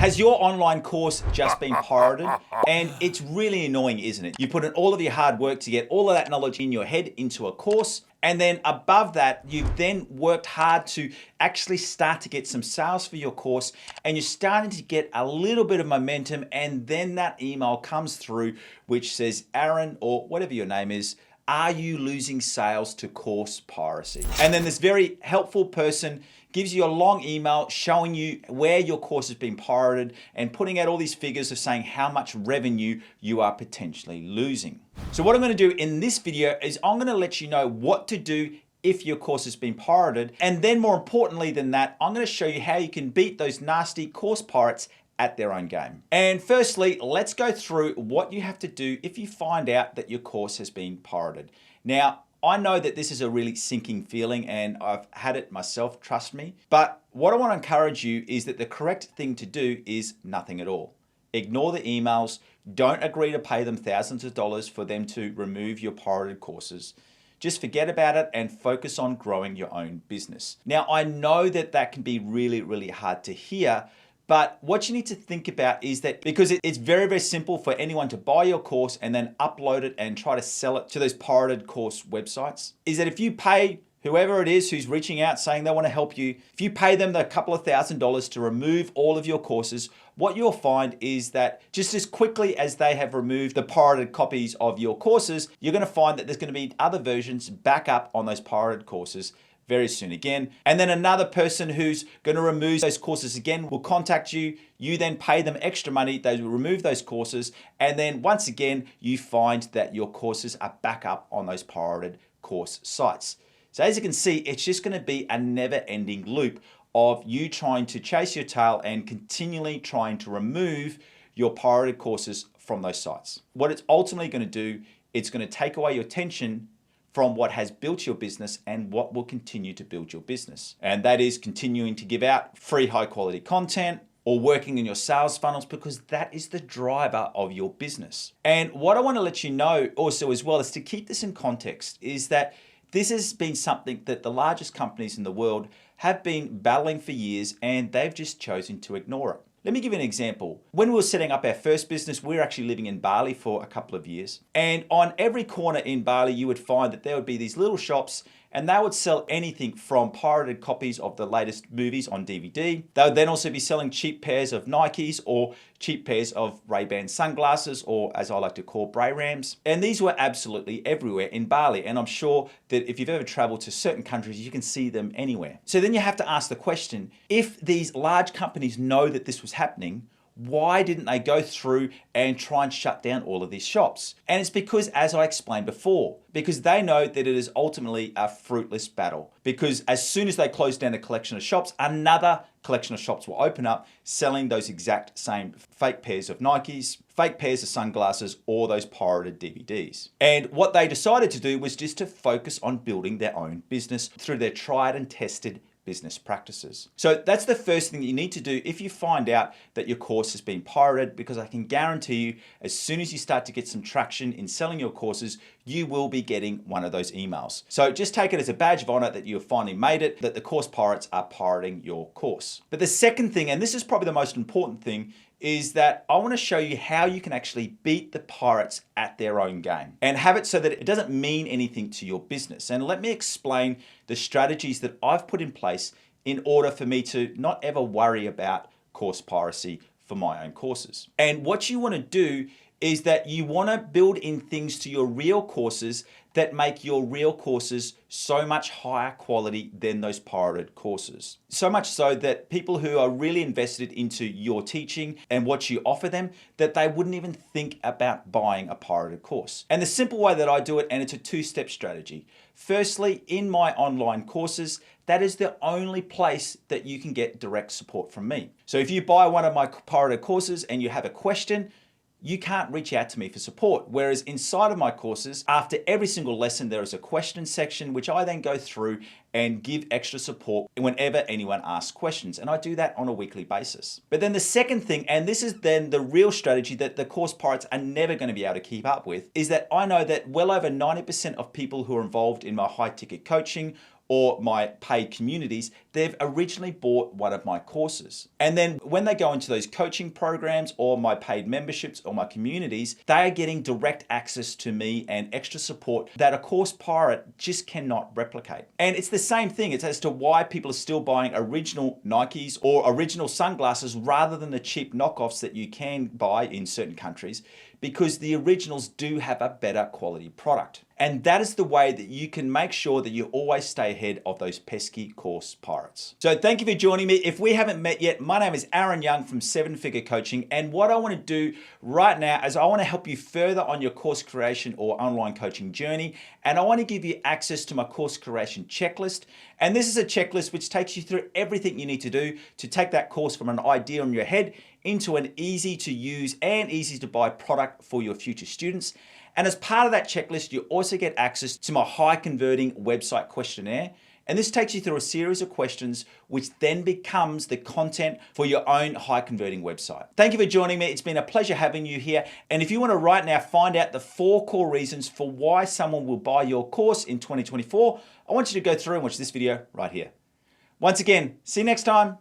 Has your online course just been pirated? And it's really annoying, isn't it? You put in all of your hard work to get all of that knowledge in your head into a course, and then above that, you've then worked hard to actually start to get some sales for your course, and you're starting to get a little bit of momentum, and then that email comes through which says, Aaron, or whatever your name is, are you losing sales to course piracy? And then this very helpful person gives you a long email showing you where your course has been pirated and putting out all these figures of saying how much revenue you are potentially losing. So what I'm going to do in this video is I'm going to let you know what to do if your course has been pirated. And then more importantly than that, I'm going to show you how you can beat those nasty course pirates at their own game. And firstly, let's go through what you have to do if you find out that your course has been pirated. Now, I know that this is a really sinking feeling and I've had it myself, trust me. But what I want to encourage you is that the correct thing to do is nothing at all. Ignore the emails. Don't agree to pay them thousands of dollars for them to remove your pirated courses. Just forget about it and focus on growing your own business. Now, I know that that can be really, really hard to hear, but what you need to think about is that because it's very, very simple for anyone to buy your course and then upload it and try to sell it to those pirated course websites, is that if you pay whoever it is who's reaching out saying they want to help you, if you pay them the couple of $1,000s to remove all of your courses, what you'll find is that just as quickly as they have removed the pirated copies of your courses, you're going to find that there's going to be other versions back up on those pirated courses very soon again. And then another person who's going to remove those courses again will contact you. You then pay them extra money. They will remove those courses. And then once again, you find that your courses are back up on those pirated course sites. So as you can see, it's just going to be a never-ending loop of you trying to chase your tail and continually trying to remove your pirated courses from those sites. What it's ultimately going to do, it's going to take away your attention from what has built your business and what will continue to build your business. And that is continuing to give out free high quality content or working in your sales funnels, because that is the driver of your business. And what I want to let you know also as well is to keep this in context is that this has been something that the largest companies in the world have been battling for years, and they've just chosen to ignore it. Let me give you an example. When we were setting up our first business, we were actually living in Bali for a couple of years. And on every corner in Bali, you would find that there would be these little shops, and they would sell anything from pirated copies of the latest movies on DVD. They would then also be selling cheap pairs of Nikes or cheap pairs of Ray-Ban sunglasses, or as I like to call, Bray-Rams. And these were absolutely everywhere in Bali. And I'm sure that if you've ever traveled to certain countries, you can see them anywhere. So then you have to ask the question, if these large companies know that this was happening, why didn't they go through and try and shut down all of these shops? And it's because, as I explained before, because they know that it is ultimately a fruitless battle. Because as soon as they close down a collection of shops, another collection of shops will open up selling those exact same fake pairs of Nikes, fake pairs of sunglasses, or those pirated DVDs. And what they decided to do was just to focus on building their own business through their tried and tested business practices. So that's the first thing that you need to do if you find out that your course has been pirated, because I can guarantee you, as soon as you start to get some traction in selling your courses, you will be getting one of those emails. So just take it as a badge of honor that you have finally made it, that the course pirates are pirating your course. But the second thing, and this is probably the most important thing, is that I want to show you how you can actually beat the pirates at their own game and have it so that it doesn't mean anything to your business. And let me explain the strategies that I've put in place in order for me to not ever worry about course piracy for my own courses. And what you want to do is that you want to build in things to your real courses that make your real courses so much higher quality than those pirated courses. So much so that people who are really invested into your teaching and what you offer them, that they wouldn't even think about buying a pirated course. And the simple way that I do it, and it's a two-step strategy. Firstly, in my online courses, that is the only place that you can get direct support from me. So if you buy one of my pirated courses and you have a question, you can't reach out to me for support. Whereas inside of my courses, after every single lesson, there is a question section, which I then go through and give extra support whenever anyone asks questions. And I do that on a weekly basis. But then the second thing, and this is then the real strategy that the course pirates are never going to be able to keep up with, is that I know that well over 90% of people who are involved in my high ticket coaching or my paid communities, they've originally bought one of my courses. And then when they go into those coaching programs or my paid memberships or my communities, they are getting direct access to me and extra support that a course pirate just cannot replicate. And it's the same thing. It's as to why people are still buying original Nikes or original sunglasses rather than the cheap knockoffs that you can buy in certain countries, because the originals do have a better quality product. And that is the way that you can make sure that you always stay ahead of those pesky course pirates. So thank you for joining me. If we haven't met yet, my name is Aaron Young from 7-Figure Coaching. And what I want to do right now is I want to help you further on your course creation or online coaching journey. And I want to give you access to my course creation checklist. And this is a checklist which takes you through everything you need to do to take that course from an idea in your head into an easy to use and easy to buy product for your future students. And as part of that checklist, you also get access to my high converting website questionnaire. And this takes you through a series of questions, which then becomes the content for your own high converting website. Thank you for joining me. It's been a pleasure having you here. And if you want to right now find out the 4 core reasons for why someone will buy your course in 2024, I want you to go through and watch this video right here. Once again, see you next time.